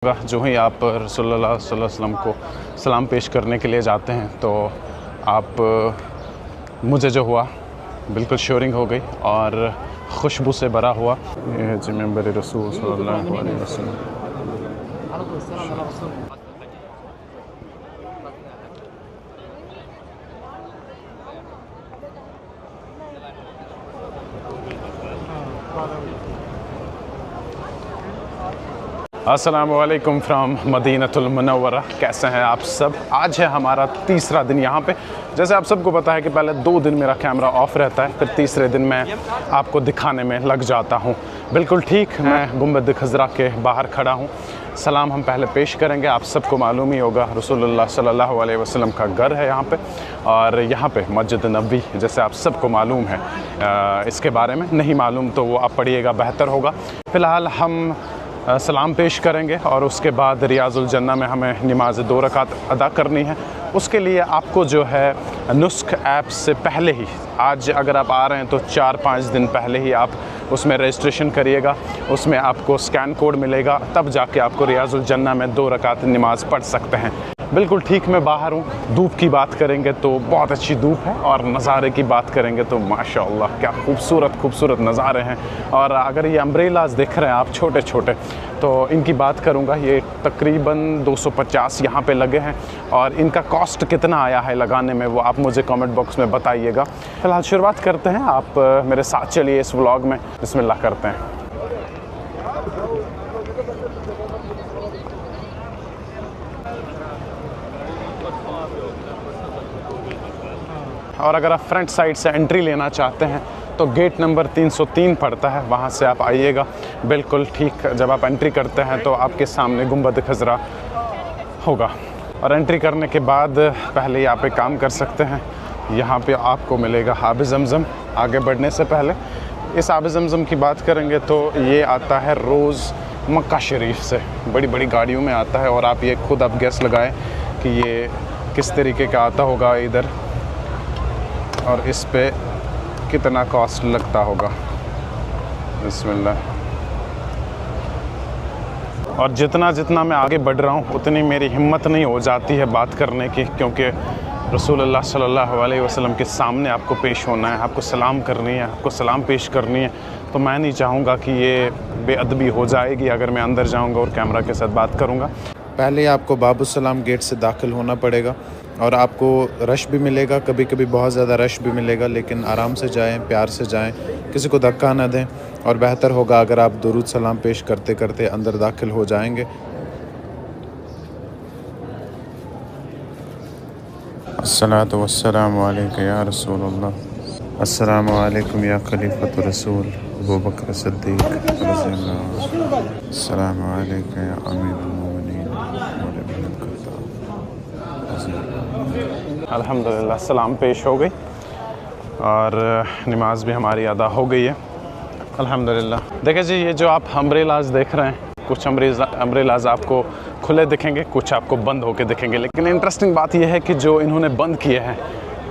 जो ही आप रसूलुल्लाह सल्लल्लाहु अलैहि वसल्लम को सलाम पेश करने के लिए जाते हैं तो आप मुझे जो हुआ बिल्कुल श्योरिंग हो गई और खुशबू से भरा हुआ। ये है जी मेंबर रसूल सल्लल्लाहु अलैहि वसल्लम। अस्सलामु अलैकुम फ्राम मदीनतुल मुनव्वरा। कैसे हैं आप सब? आज है हमारा तीसरा दिन यहाँ पे। जैसे आप सबको पता है कि पहले 2 दिन मेरा कैमरा ऑफ रहता है, फिर तीसरे दिन मैं आपको दिखाने में लग जाता हूँ। बिल्कुल ठीक, मैं गुंबद खज़रा के बाहर खड़ा हूँ। सलाम हम पहले पेश करेंगे। आप सबको मालूम ही होगा रसूलुल्लाह सल्लल्लाहु अलैहि वसल्लम का घर है यहाँ पे, और यहाँ पे मस्जिद नबी, जैसे आप सबको मालूम है। इसके बारे में नहीं मालूम तो वो आप पढ़िएगा, बेहतर होगा। फ़िलहाल हम सलाम पेश करेंगे और उसके बाद रियाजुल जन्ना में हमें नमाज 2 रकात अदा करनी है। उसके लिए आपको जो है नुस्ख ऐप से पहले ही, आज अगर आप आ रहे हैं तो 4-5 दिन पहले ही आप उसमें रजिस्ट्रेशन करिएगा। उसमें आपको स्कैन कोड मिलेगा, तब जाके आपको रियाजुल जन्ना में 2 रकात नमाज पढ़ सकते हैं। बिल्कुल ठीक, मैं बाहर हूँ। धूप की बात करेंगे तो बहुत अच्छी धूप है, और नज़ारे की बात करेंगे तो माशाअल्लाह क्या खूबसूरत नज़ारे हैं। और अगर ये अम्ब्रेलाज देख रहे हैं आप छोटे छोटे, तो इनकी बात करूँगा। ये तकरीबन 250 यहाँ पे लगे हैं, और इनका कॉस्ट कितना आया है लगाने में वो आप मुझे कमेंट बॉक्स में बताइएगा। फ़िलहाल शुरुआत करते हैं, आप मेरे साथ चलिए इस व्लॉग में। बिस्मिल्लाह करते हैं। और अगर आप फ्रंट साइड से एंट्री लेना चाहते हैं तो गेट नंबर 303 पड़ता है, वहाँ से आप आइएगा। बिल्कुल ठीक, जब आप एंट्री करते हैं तो आपके सामने गुंबद खज़रा होगा, और एंट्री करने के बाद पहले आप एक काम कर सकते हैं। यहाँ पे आपको मिलेगा आब ज़मज़म। आगे बढ़ने से पहले इस आब ज़मज़म की बात करेंगे तो ये आता है रोज़ मक्का शरीफ से, बड़ी बड़ी गाड़ियों में आता है। और आप ये खुद आप गैस लगाएं कि ये किस तरीके का आता होगा इधर, और इस पे कितना कॉस्ट लगता होगा। बिस्मिल्लाह। और जितना मैं आगे बढ़ रहा हूँ उतनी मेरी हिम्मत नहीं हो जाती है बात करने की, क्योंकि रसूलुल्लाह सल्लल्लाहु अलैहि वसल्लम के सामने आपको पेश होना है, आपको सलाम करनी है, आपको सलाम पेश करनी है। तो मैं नहीं चाहूँगा कि ये बेअदबी हो जाएगी अगर मैं अंदर जाऊँगा और कैमरा के साथ बात करूँगा। पहले आपको बाबुसलाम गेट से दाखिल होना पड़ेगा, और आपको रश भी मिलेगा, कभी कभी बहुत ज़्यादा रश भी मिलेगा, लेकिन आराम से जाएं, प्यार से जाएं, किसी को धक्का ना दें। और बेहतर होगा अगर आप दुरूद सलाम पेश करते करते अंदर दाखिल हो जाएंगे। अस्सलातु वस्सलामु अलैका या रसूलल्लाह, अस्सलामु अलैकुम या खलीफतुर रसूल अबू बकर सिद्दीक़ रज़ियल्लाहु अन्हु, अस्सलामु अलैका या अमीरुल मोमिनीन। अल्हम्दुलिल्लाह सलाम पेश हो गई और नमाज भी हमारी अदा हो गई है अल्हम्दुलिल्लाह। देखिए जी, ये जो आप अम्ब्रेलाज देख रहे हैं, कुछ अम्ब्रेलाज आपको खुले दिखेंगे, कुछ आपको बंद होके दिखेंगे। लेकिन इंटरेस्टिंग बात यह है कि जो इन्होंने बंद किए हैं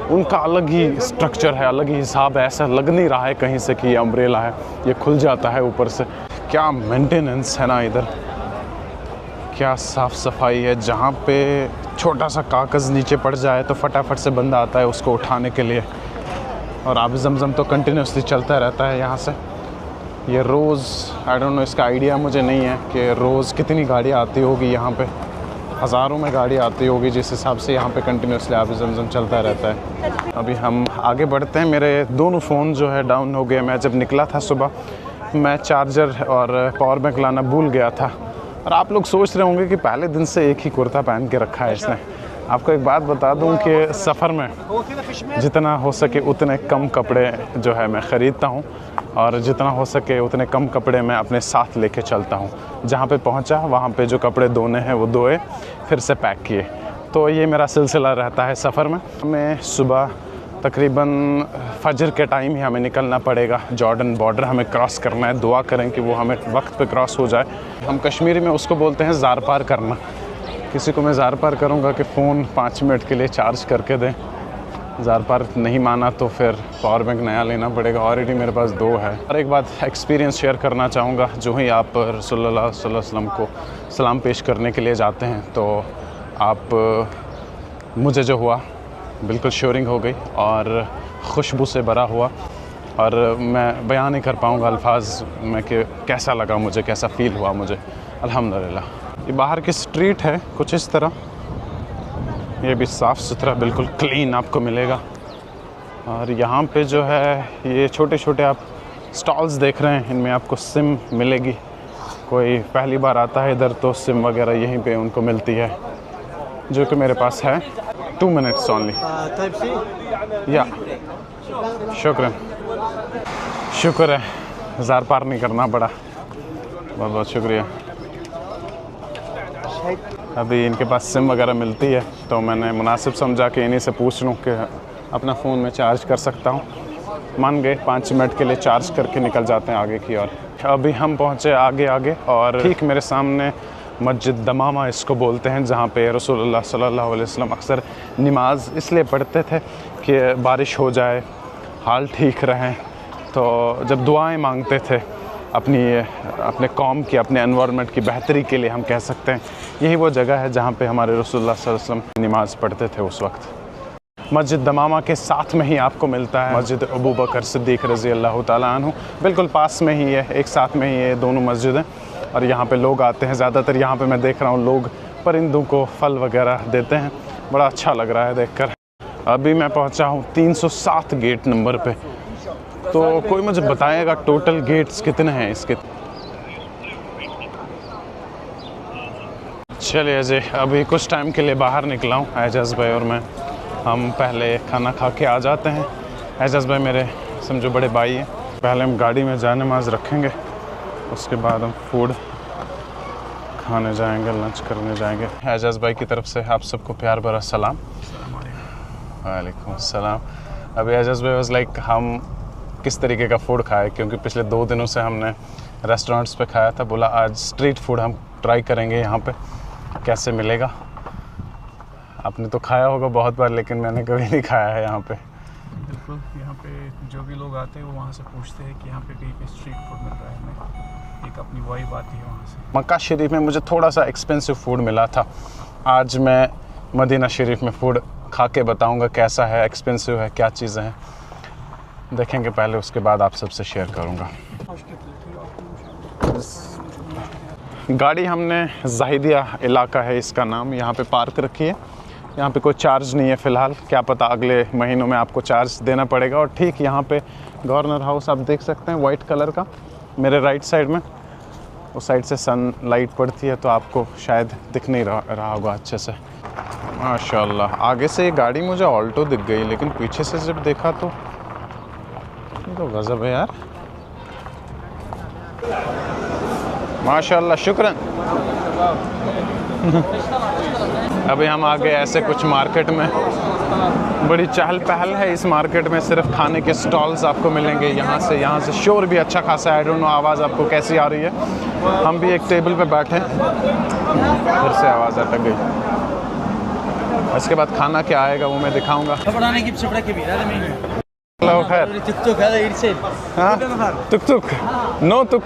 उनका अलग ही स्ट्रक्चर है, अलग ही हिसाब है। ऐसा लग नहीं रहा है कहीं से कि ये अम्ब्रेला है, ये खुल जाता है ऊपर से। क्या मेंटेनेंस है ना इधर, क्या साफ़ सफाई है। जहाँ पे छोटा सा कागज़ नीचे पड़ जाए तो फटाफट से बंदा आता है उसको उठाने के लिए। और आब ज़मज़म तो कंटिन्यूसली चलता रहता है यहाँ से। ये रोज़ आई डोंट नो, इसका आइडिया मुझे नहीं है कि रोज़ कितनी गाड़ियाँ आती होगी यहाँ पे। हज़ारों में गाड़ी आती होगी, जिस हिसाब से यहाँ पे कंटिन्यूसली आब ज़मज़म चलता रहता है। अभी हम आगे बढ़ते हैं। मेरे दोनों फ़ोन जो है डाउन हो गए। मैं जब निकला था सुबह, मैं चार्जर और पावर बैंक लाना भूल गया था। और आप लोग सोच रहे होंगे कि पहले दिन से एक ही कुर्ता पहन के रखा है इसने। आपको एक बात बता दूं कि सफ़र में जितना हो सके उतने कम कपड़े जो है मैं ख़रीदता हूं, और जितना हो सके उतने कम कपड़े मैं अपने साथ लेके चलता हूं। जहां पे पहुंचा वहां पे जो कपड़े धोने हैं वो धोए, फिर से पैक किए। तो ये मेरा सिलसिला रहता है सफ़र में। हमें सुबह तकरीबन फजर के टाइम ही हमें निकलना पड़ेगा। जॉर्डन बॉर्डर हमें क्रॉस करना है। दुआ करें कि वो हमें वक्त पे क्रॉस हो जाए। हम कश्मीरी में उसको बोलते हैं ज़ार पार करना। किसी को मैं ज़ार पार करूँगा कि फ़ोन 5 मिनट के लिए चार्ज करके दें, ज़ार पार नहीं माना तो फिर पावर बैंक नया लेना पड़ेगा। ऑलरेडी मेरे पास 2 है। और एक बात एक्सपीरियंस शेयर करना चाहूँगा, जो ही आप रसूलुल्लाह सल्लल्लाहु अलैहि वसल्लम को सलाम पेश करने के लिए जाते हैं तो आप मुझे जो हुआ बिल्कुल श्योरिंग हो गई और खुशबू से भरा हुआ, और मैं बयान नहीं कर पाऊँगा अल्फाज में कि कैसा लगा मुझे, कैसा फ़ील हुआ मुझे। अल्हम्दुलिल्लाह। ये बाहर की स्ट्रीट है कुछ इस तरह, ये भी साफ़ सुथरा बिल्कुल क्लीन आपको मिलेगा। और यहाँ पे जो है ये छोटे छोटे आप स्टॉल्स देख रहे हैं, इनमें आपको सिम मिलेगी। कोई पहली बार आता है इधर तो सिम वगैरह यहीं पे उनको मिलती है, जो कि मेरे पास है। 2 मिनट्स ओनली। या शुक्र है, ज़ार पार नहीं करना पड़ा। बहुत बहुत शुक्रिया। अभी इनके पास सिम वगैरह मिलती है तो मैंने मुनासिब समझा कि इन्हीं से पूछ लूँ कि अपना फ़ोन में चार्ज कर सकता हूँ। मान गए 5 मिनट के लिए चार्ज करके निकल जाते हैं आगे की ओर। अभी हम पहुँचे आगे और ठीक मेरे सामने मस्जिद दमामा इसको बोलते हैं, जहाँ पे रसूलुल्लाह सल्लल्लाहु अलैहि वसल्लम अक्सर नमाज इसलिए पढ़ते थे कि बारिश हो जाए, हाल ठीक रहें, तो जब दुआएं मांगते थे अपने कौम की, अपने एनवायरनमेंट की बेहतरी के लिए हम कह सकते हैं। यही वो जगह है जहाँ पे हमारे रसूलुल्लाह सल्लल्लाहु अलैहि वसल्लम नमाज पढ़ते थे उस वक्त। मस्जिद दमामा के साथ में ही आपको मिलता है मस्जिद अबू बकर सिद्दीक़ रज़ी अल्लाह ताला अन्हु, बिल्कुल पास में ही है, एक साथ में ही ये दोनों मस्जिदें। और यहाँ पे लोग आते हैं ज़्यादातर। यहाँ पे मैं देख रहा हूँ लोग परिंदों को फल वगैरह देते हैं, बड़ा अच्छा लग रहा है देखकर। अभी मैं पहुँचा हूँ 307 गेट नंबर पे, तो कोई मुझे बताएगा टोटल गेट्स कितने हैं इसके। चलिए जी, अभी कुछ टाइम के लिए बाहर निकला हूँ एजाज़ भाई और मैं, हम पहले खाना खा के आ जाते हैं। एजाज़ भाई मेरे समझो बड़े भाई हैं। पहले हम गाड़ी में जान नमाज़ रखेंगे, उसके बाद हम फूड खाने जाएंगे, लंच करने जाएंगे। एजाज़ भाई की तरफ से आप सबको प्यार भरा सलाम। वालेकुम सलाम। अभी एजाज़ भाई वाज लाइक हम किस तरीके का फ़ूड खाए, क्योंकि पिछले 2 दिनों से हमने रेस्टोरेंट्स पे खाया था। बोला आज स्ट्रीट फूड हम ट्राई करेंगे, यहाँ पे कैसे मिलेगा। आपने तो खाया होगा बहुत बार, लेकिन मैंने कभी नहीं खाया है यहाँ पे। बिल्कुल, यहाँ पे जो भी लोग आते हैं वो वहाँ से पूछते हैं कि यहाँ पे कहीं पे स्ट्रीट फूड मिल रहा है। हमें एक अपनी वाइब आती है वहाँ से। मक्का शरीफ में मुझे थोड़ा सा एक्सपेंसिव फूड मिला था। आज मैं मदीना शरीफ में फ़ूड खा के बताऊँगा कैसा है, एक्सपेंसिव है, क्या चीज़ें हैं, देखेंगे पहले, उसके बाद आप सबसे शेयर करूँगा। गाड़ी हमने जाहिदिया इलाका है इसका नाम, यहाँ पे पार्क रखी है। यहाँ पे कोई चार्ज नहीं है फ़िलहाल, क्या पता अगले महीनों में आपको चार्ज देना पड़ेगा। और ठीक यहाँ पे गवर्नर हाउस आप देख सकते हैं वाइट कलर का, मेरे राइट साइड में, उस साइड से सन लाइट पड़ती है तो आपको शायद दिख नहीं रहा होगा अच्छे से। माशाल्लाह, आगे से ये गाड़ी मुझे ऑल्टो दिख गई, लेकिन पीछे से जब देखा तो गज़ब है यार। माशाल्लाह, शुक्रन। अभी हम आगे ऐसे कुछ मार्केट में, बड़ी चहल पहल है इस मार्केट में, सिर्फ खाने के स्टॉल्स आपको मिलेंगे यहाँ से शोर भी अच्छा खासा है। आई डोंट नो आवाज़ आपको कैसी आ रही है। हम भी एक टेबल पे बैठे हैं, फिर से आवाज़ अटक गई। इसके बाद खाना क्या आएगा वो मैं दिखाऊंगा। तुक नो तुक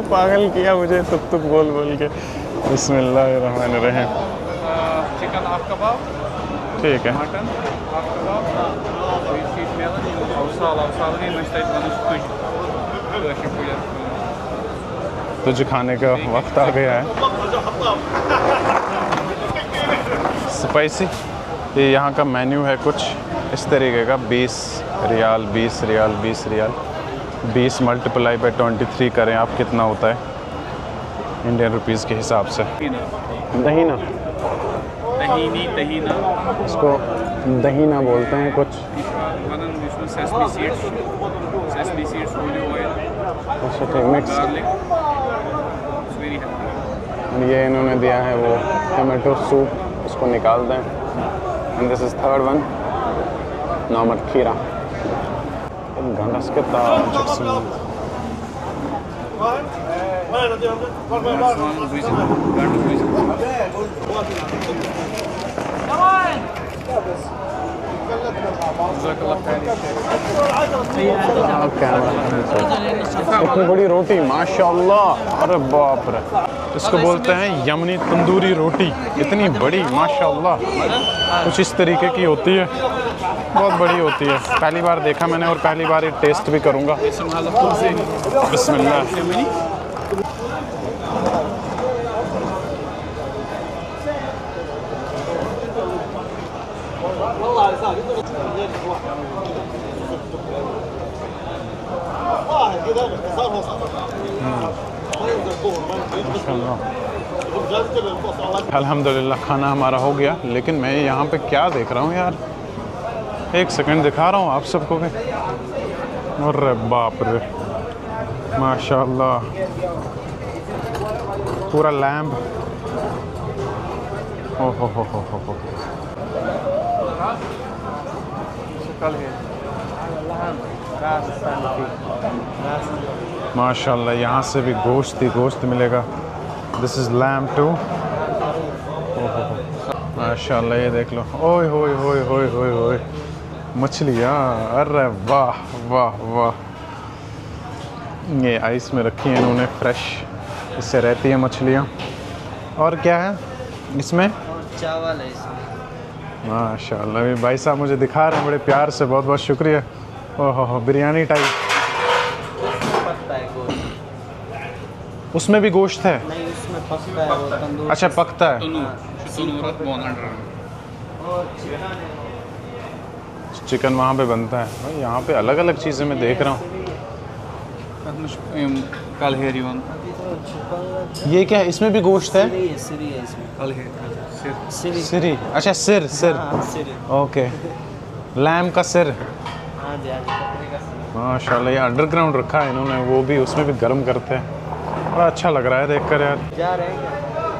पागल किया मुझे तुक बोल के। बिस्मिल्लाहिर्रहमानिर्रहीम। चिकन हाफ कबाब, ठीक है। मटन हाफ कबाब, तुझे खाने का वक्त आ गया है। स्पाइसी। ये यहाँ का मेन्यू है कुछ इस तरीके का, 20 रियाल 20 रियाल 20 रियाल, 20 मल्टीप्लाई बाई 23 करें आप, कितना होता है इंडियन रुपीज़ के हिसाब से। दहीना, दहीना, इसको दहीना बोलते हैं कुछ। अच्छा ठीक, मिक्स। ये इन्होंने दिया है वो टमाटो सूप, उसको निकाल दें। And this is third one, normal खीरा। गंडस के इतनी बड़ी रोटी माशाल्लाह, अरे बाप रे, इसको बोलते हैं यमनी तंदूरी रोटी। इतनी बड़ी माशाल्लाह, कुछ इस तरीके की होती है, बहुत बड़ी होती है। पहली बार देखा मैंने और पहली बार ये टेस्ट भी करूँगा। बिस्मिल्लाह। अल्हम्दुलिल्लाह खाना हमारा हो गया, लेकिन मैं यहाँ पे क्या देख रहा हूँ यार, एक सेकंड दिखा रहा हूँ आप सबको भी। अरे बाप रे माशाल्लाह, पूरा लैम्ब। ओ हो हो। माशाल्लाह, यहाँ से भी गोश्त ही गोश्त मिलेगा। This is lamb too. माशाल्लाह, ये देख लो। ओए होए होए होए होए होए, मछलियाँ, अरे वाह वाह वाह। ये आइस में रखी है इन्होंने, फ्रेश, इससे रहती है मछलियाँ। और क्या है इसमें? चावल है इसमें। माशाल्लाह, ये भाई साहब मुझे दिखा रहे हैं बड़े प्यार से, बहुत बहुत शुक्रिया। ओहो हो, बिरयानी टाइप। पकता है गोश्त। उसमें भी गोश्त है? नहीं, उसमें पकता है वो तंदूर। अच्छा, पकता है। चिकन वहाँ पे बनता है भाई। यहाँ पे अलग अलग चीज़ें मैं देख रहा हूँ। ये क्या है? इसमें भी गोश्त है? सिरी है इसमें। सिरी, अच्छा सिर। हाँ, सिरी। ओके, लैम का सिर। हाँ जी, हाँ जी। माशाल्लाह, ये अंडरग्राउंड रखा है इन्होंने, वो भी उसमें भी गर्म करते हैं। बड़ा अच्छा लग रहा है देखकर यार। जा रहे हैं क्या?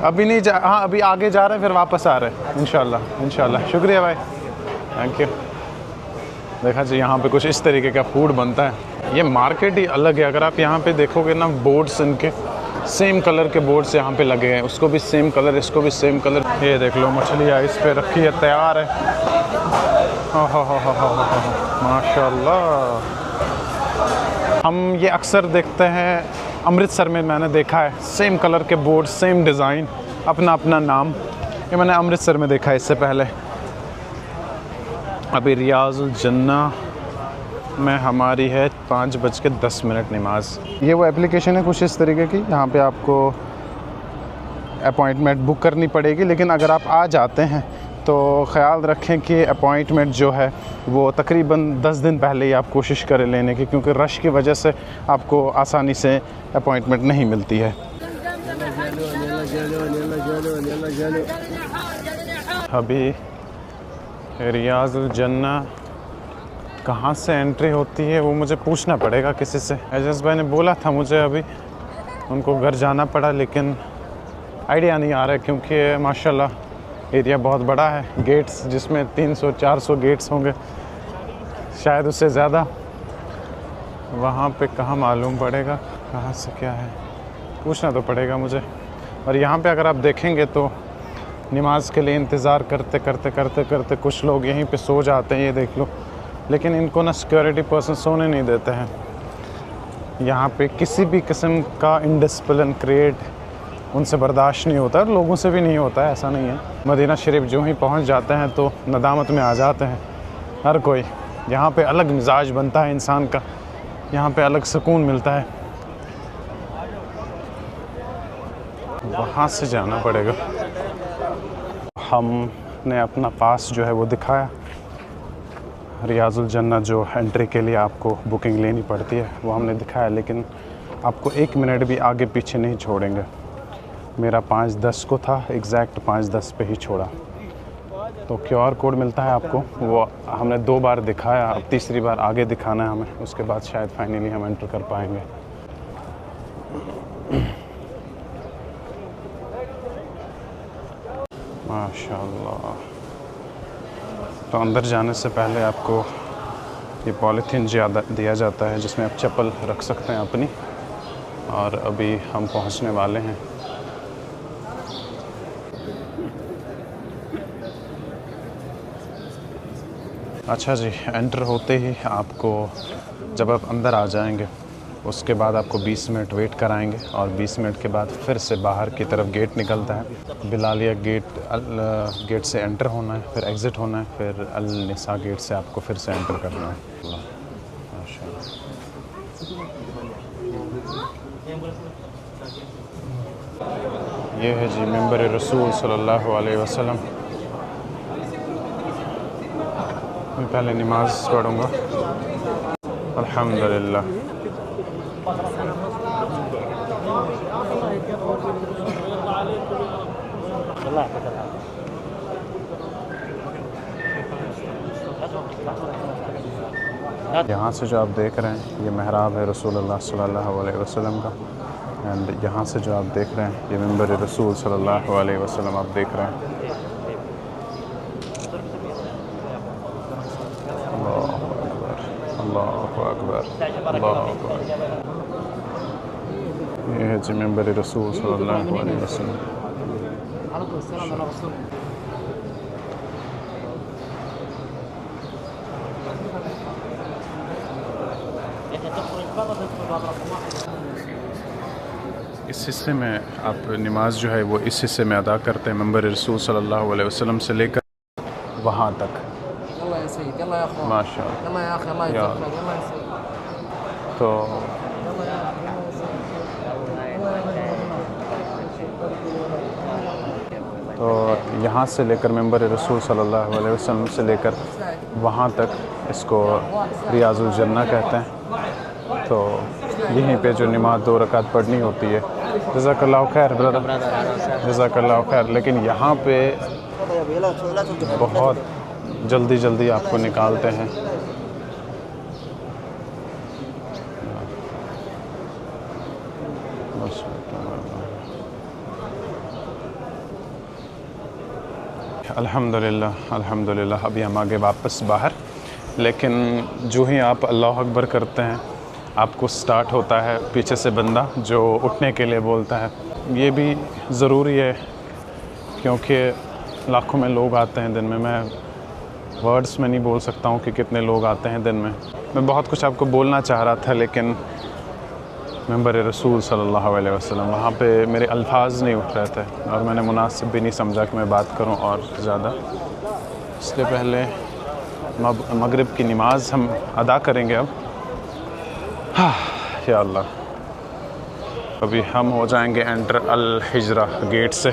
अभी नहीं जा, हाँ अभी आगे जा रहे हैं, फिर वापस आ रहे हैं इंशाल्लाह। इंशाल्लाह, शुक्रिया भाई, थैंक यू। देखा जी, यहाँ पे कुछ इस तरीके का फूड बनता है। ये मार्केट ही अलग है। अगर आप यहाँ पे देखोगे ना, बोर्ड्स इनके सेम कलर के बोर्ड्स यहाँ पे लगे हैं। उसको भी सेम कलर, इसको भी सेम कलर। ये देख लो, मछलियाँ इस पे रखी है, तैयार है। हो माशाल्लाह। हम ये अक्सर देखते हैं अमृतसर में, मैंने देखा है सेम कलर के बोर्ड, सेम डिज़ाइन, अपना अपना नाम। ये मैंने अमृतसर में देखा है इससे पहले। अभी रियाजुल जन्ना में हमारी है 5:10 नमाज। ये वो एप्लीकेशन है कुछ इस तरीके की, यहाँ पे आपको अपॉइंटमेंट बुक करनी पड़ेगी। लेकिन अगर आप आ जाते हैं तो ख़याल रखें कि अपॉइंटमेंट जो है वो तकरीबन 10 दिन पहले ही आप कोशिश करें लेने की, क्योंकि रश की वजह से आपको आसानी से अपॉइंटमेंट नहीं मिलती है। अभी रियाजुल जन्ना कहाँ से एंट्री होती है वो मुझे पूछना पड़ेगा किसी से। एजेंस भाई ने बोला था मुझे, अभी उनको घर जाना पड़ा, लेकिन आइडिया नहीं आ रहा है क्योंकि माशाल्लाह एरिया बहुत बड़ा है। गेट्स जिसमें 300-400 गेट्स होंगे, शायद उससे ज़्यादा। वहाँ पे कहाँ मालूम पड़ेगा कहाँ से क्या है, पूछना तो पड़ेगा मुझे। और यहाँ पे अगर आप देखेंगे तो नमाज के लिए इंतज़ार करते करते कुछ लोग यहीं पे सो जाते हैं, ये देख लो। लेकिन इनको ना सिक्योरिटी पर्सन सोने नहीं देते हैं। यहाँ पे किसी भी किस्म का इंडिसिप्लिन क्रिएट उनसे बर्दाश्त नहीं होता, और लोगों से भी नहीं होता है, ऐसा नहीं है। मदीना शरीफ जो ही पहुँच जाते हैं तो नदामत में आ जाते हैं हर कोई। यहाँ पे अलग मिजाज बनता है इंसान का, यहाँ पे अलग सुकून मिलता है। वहाँ से जाना पड़ेगा। हमने अपना पास जो है वो दिखाया। रियाजुल जन्ना जो एंट्री के लिए आपको बुकिंग लेनी पड़ती है वो हमने दिखाया, लेकिन आपको 1 मिनट भी आगे पीछे नहीं छोड़ेंगे। मेरा 5:10 को था, एग्जैक्ट 5:10 पे ही छोड़ा। तो QR कोड मिलता है आपको, वो हमने 2 बार दिखाया, अब तीसरी बार आगे दिखाना है हमें, उसके बाद शायद फाइनली हम एंटर कर पाएंगे। माशाल्लाह। तो अंदर जाने से पहले आपको ये पॉलीथीन दिया जाता है जिसमें आप चप्पल रख सकते हैं अपनी। और अभी हम पहुंचने वाले हैं। अच्छा जी, एंटर होते ही आपको, जब आप अंदर आ जाएंगे उसके बाद आपको 20 मिनट वेट कराएंगे और 20 मिनट के बाद फिर से बाहर की तरफ गेट निकलता है। बिलालिया गेट से एंटर होना है, फिर एग्ज़िट होना है, फिर अल निसा गेट से आपको फिर से एंटर करना है। माशाअल्लाह। ये है जी मिंबर रसूल सल्लल्लाहु अलैहि वसल्लम। मैं पहले नमाज पढ़ूँगा। अल्हम्दुलिल्लाह। यहाँ से जो आप देख रहे हैं ये महराब है रसूलुल्लाह सल्लल्लाहु अलैहि वसल्लम का। एंड यहाँ से जो आप देख रहे हैं ये मिंबर रसूल सल्लल्लाहु अलैहि वसल्लम आप देख रहे हैं। अल्लाहु अकबर, अल्लाहु अकबर। ये है जी मिंबर रसूल सल्लल्लाहु अलैहि वसल्लम। इस हिस्से में आप नमाज जो है वो इस हिस्से में अदा करते हैं मिंबर रसूल सल्लल्लाहु अलैहि वसल्लम से लेकर वहाँ तक। माशाअल्लाह। तो यहाँ से लेकर मिंबर रसूल सल्लल्लाहु अलैहि वसल्लम से लेकर वहाँ तक इसको रियाजुल जन्नह कहते हैं। तो यहीं पे जो नमाज 2 रकात पढ़नी होती है, जज़ाकल्लाहु खैर ब्रदर, जज़ाकल्लाहु खैर। लेकिन यहाँ पे बहुत जल्दी जल्दी आपको निकालते हैं। अल्हम्दुलिल्लाह, अल्हम्दुलिल्लाह। अभी हम आगे वापस बाहर, लेकिन जो ही आप अल्लाह अकबर करते हैं आपको स्टार्ट होता है पीछे से बंदा जो उठने के लिए बोलता है। ये भी ज़रूरी है क्योंकि लाखों में लोग आते हैं दिन में। मैं वर्ड्स में नहीं बोल सकता हूँ कि कितने लोग आते हैं दिन में। मैं बहुत कुछ आपको बोलना चाह रहा था लेकिन मिंबर रसूल सल्लल्लाहु अलैहि वसल्लम, वहाँ पे मेरे अल्फाज नहीं उठ रहे थे और मैंने मुनासिब भी नहीं समझा कि मैं बात करूँ और ज़्यादा। इसलिए पहले मगरिब की नमाज़ हम अदा करेंगे अब। हाँ या अल्लाह। अभी हम हो जाएंगे एंटर अल हिजरा गेट से।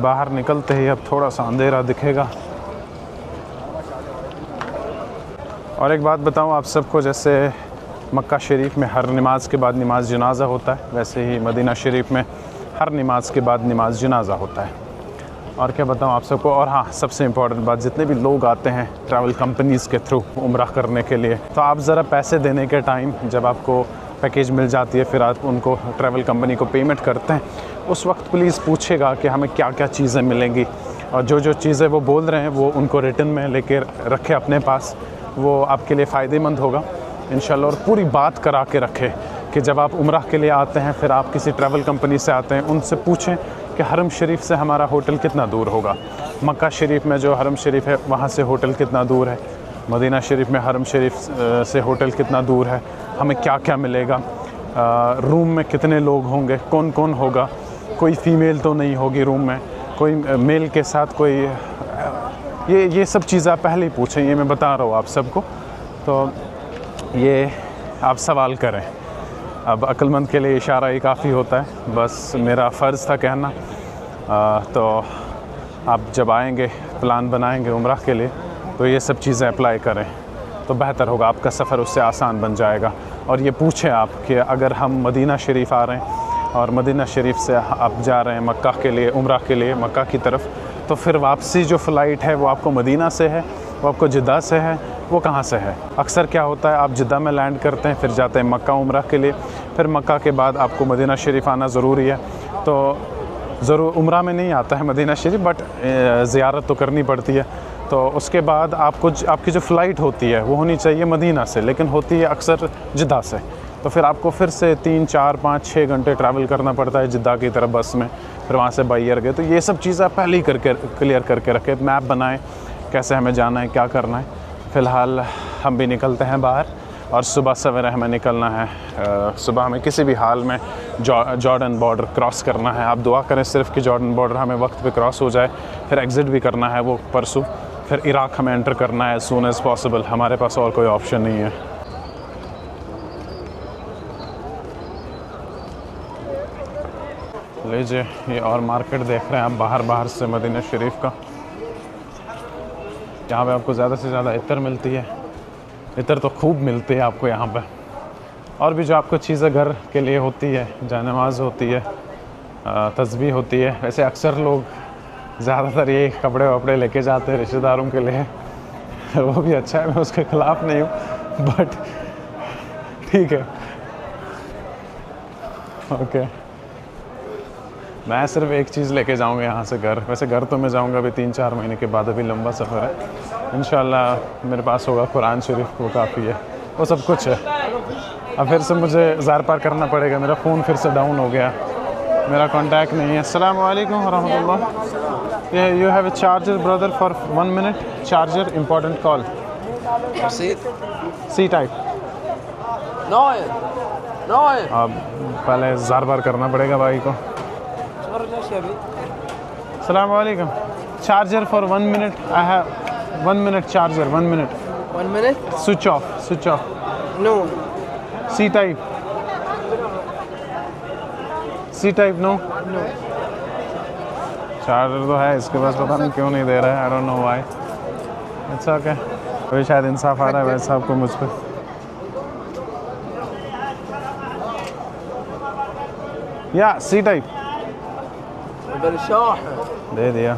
बाहर निकलते ही अब थोड़ा सा अंधेरा दिखेगा। और एक बात बताऊं आप सबको, जैसे मक्का शरीफ में हर नमाज के बाद नमाज जनाजा होता है, वैसे ही मदीना शरीफ में हर नमाज के बाद नमाज जनाजा होता है। और क्या बताऊं आप सबको। और हाँ, सबसे इम्पॉर्टेंट बात, जितने भी लोग आते हैं ट्रैवल कंपनीज़ के थ्रू उम्रा करने के लिए, तो आप ज़रा पैसे देने के टाइम, जब आपको पैकेज मिल जाती है, फिर आप उनको ट्रैवल कंपनी को पेमेंट करते हैं, उस वक्त प्लीज़ पूछेगा कि हमें क्या क्या चीज़ें मिलेंगी, और जो जो चीज़ें वो बोल रहे हैं वो उनको रिटन में लेके रखें अपने पास, वो आपके लिए फ़ायदेमंद होगा इंशाल्लाह। और पूरी बात करा के रखें कि जब आप उम्रा के लिए आते हैं, फिर आप किसी ट्रैवल कंपनी से आते हैं, उनसे पूछें कि हरम शरीफ से हमारा होटल कितना दूर होगा, मक्का शरीफ में जो हरम शरीफ है वहाँ से होटल कितना दूर है, मदीना शरीफ में हरम शरीफ से होटल कितना दूर है, हमें क्या क्या मिलेगा, रूम में कितने लोग होंगे, कौन कौन होगा, कोई फ़ीमेल तो नहीं होगी रूम में, कोई मेल के साथ कोई, ये सब चीज़ें आप पहले ही पूछें, ये मैं बता रहा हूँ आप सबको। तो ये आप सवाल करें। अब अक्लमंद के लिए इशारा ही काफ़ी होता है, बस मेरा फ़र्ज़ था कहना। तो आप जब आएंगे, प्लान बनाएंगे उम्रा के लिए, तो ये सब चीज़ें अप्लाई करें तो बेहतर होगा, आपका सफ़र उससे आसान बन जाएगा। और ये पूछें आप कि अगर हम मदीना शरीफ आ रहे हैं और मदीना शरीफ से आप जा रहे हैं मक्का के लिए, उम्रा के लिए मक्का की तरफ, तो फिर वापसी जो फ़्लाइट है वो आपको मदीना से है, वो आपको जिद्दा से है, वो कहाँ से है। अक्सर क्या होता है, आप जिद्दा में लैंड करते हैं, फिर जाते हैं मक्का उम्रा के लिए, फिर मक्का के बाद आपको मदीना शरीफ आना ज़रूरी है। तो ज़रूर उम्रा में नहीं आता है मदीना शरीफ, बट ज़ियारत तो करनी पड़ती है। तो उसके बाद आपको आपकी जो फ़्लाइट होती है वो होनी चाहिए मदीना से, लेकिन होती है अक्सर जिद्दा से। तो फिर आपको फिर से 3, 4, 5, 6 घंटे ट्रैवल करना पड़ता है जिद्दा की तरफ बस में, फिर वहाँ से बाई एयर गए। तो ये सब चीज़ें आप पहले ही क्लियर करके रखें, मैप बनाएं कैसे हमें जाना है, क्या करना है। फ़िलहाल हम भी निकलते हैं बाहर, और सुबह सवेरे हमें निकलना है। सुबह हमें किसी भी हाल में जॉर्डन बॉर्डर क्रॉस करना है। आप दुआ करें सिर्फ कि जॉर्डन बॉर्डर हमें वक्त पे क्रॉस हो जाए, फिर एग्ज़िट भी करना है वो परसों, फिर इराक़ हमें एंटर करना है एज़ सून एज़ पॉसिबल। हमारे पास और कोई ऑप्शन नहीं है। लीजिए, ये और मार्केट देख रहे हैं आप बाहर से मदीना शरीफ का। यहाँ पे आपको ज़्यादा से ज़्यादा इतर मिलती है, इतर तो खूब मिलती है आपको यहाँ पे। और भी जो आपको चीज़ें घर के लिए होती है, जानमाज होती है, तस्बीह होती है। वैसे अक्सर लोग ज़्यादातर ये कपड़े वपड़े लेके जाते हैं रिश्तेदारों के लिए, वो भी अच्छा है, मैं उसके ख़िलाफ़ नहीं हूँ, बट ठीक है, ओके। मैं सिर्फ एक चीज़ लेके जाऊंगा यहाँ से घर। वैसे घर तो मैं जाऊंगा अभी 3-4 महीने के बाद, अभी लंबा सफ़र है। इंशाल्लाह मेरे पास होगा कुरान शरीफ, वो काफ़ी है, वो सब कुछ है। अब फिर से मुझे ज़ार पार करना पड़ेगा, मेरा फ़ोन फिर से डाउन हो गया, मेरा कांटेक्ट नहीं है। अस्सलाम वालेकुम व रहमतुल्लाह। You have a charger brother for 1 minute, charger important call. C type. अब पहले ज़ार पार करना पड़ेगा भाई को। अस्सलाम वालेकुम। Charger for 1 minute, I have 1 minute charger, 1 minute. 1 minute? Switch off, switch off. No. C type, C type no. Charger तो है इसके पास, पता नहीं क्यों नहीं दे रहा है, I don't know why. It's okay, कोई शायद इंसाफ आ रहा है वैसे आपको मुझ पर। या सी टाइप दे दिया।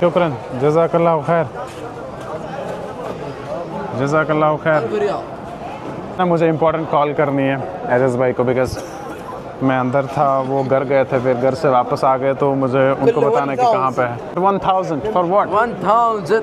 शुक्रन, जज़ाकल्लाहु खैर, जज़ाकल्लाहु खैर। ना मुझे इम्पोर्टेंट कॉल करनी है एजाज भाई को, बिकॉज मैं अंदर था, वो घर गए थे, फिर घर से वापस आ गए, तो मुझे उनको बताना है कि कहाँ पे है। 1000 for what? 1000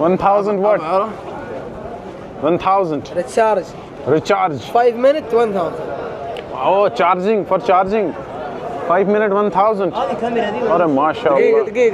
1000 what? 1000 recharge recharge. 5 minutes 1000. Oh, charging, for charging 5 minute 1000। अरे माशाअल्लाह।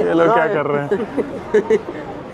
ये लोग क्या कर रहे हैं?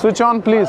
Switch on please.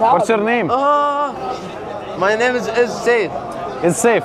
What's your name? My name is Said. It's safe.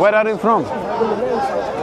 Where are you from?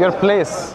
Your place.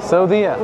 Saudi.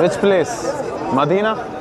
Which place? Medina?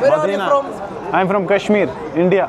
Medina. I'm from Kashmir, India.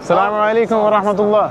Assalamu alaikum wa rahmatullah.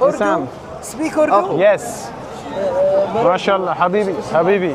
Isam. Speak Urdu. Yes. MashaAllah. Habibi. Habibi.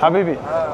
Habibi.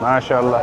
MashaAllah.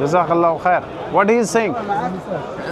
Jazakallah khair. What he is saying?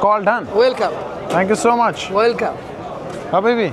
Call done. Welcome. Thank you so much. Welcome. Habibi.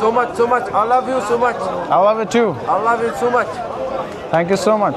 So much so much. I love you so much. I love it too. I love you so much. Thank you so much.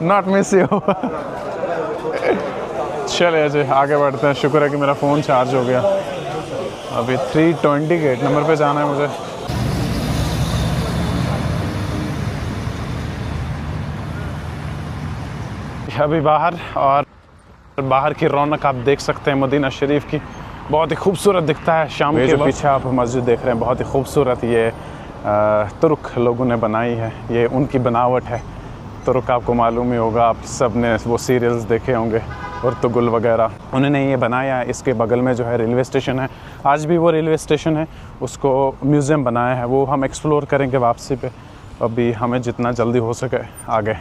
Not miss you. चलिए जी आगे बढ़ते हैं। शुक्र है कि मेरा phone charge हो गया। अभी 320 गेट नंबर पे जाना है मुझे। अभी बाहर, और बाहर की रौनक आप देख सकते हैं मदीना शरीफ की। बहुत ही खूबसूरत दिखता है शाम के वक्त। पीछे आप मस्जिद देख रहे हैं, बहुत ही खूबसूरत। ये तुर्क लोगों ने बनाई है, ये उनकी बनावट है। तुर्क आपको मालूम ही होगा, आप सब ने वो सीरियल्स देखे होंगे, उर्तुगुल वगैरह, उन्होंने ये बनाया है। इसके बगल में जो है रेलवे स्टेशन है, आज भी वो रेलवे स्टेशन है, उसको म्यूज़ियम बनाया है। वो हम एक्सप्लोर करेंगे वापसी पे, अभी हमें जितना जल्दी हो सके आगे।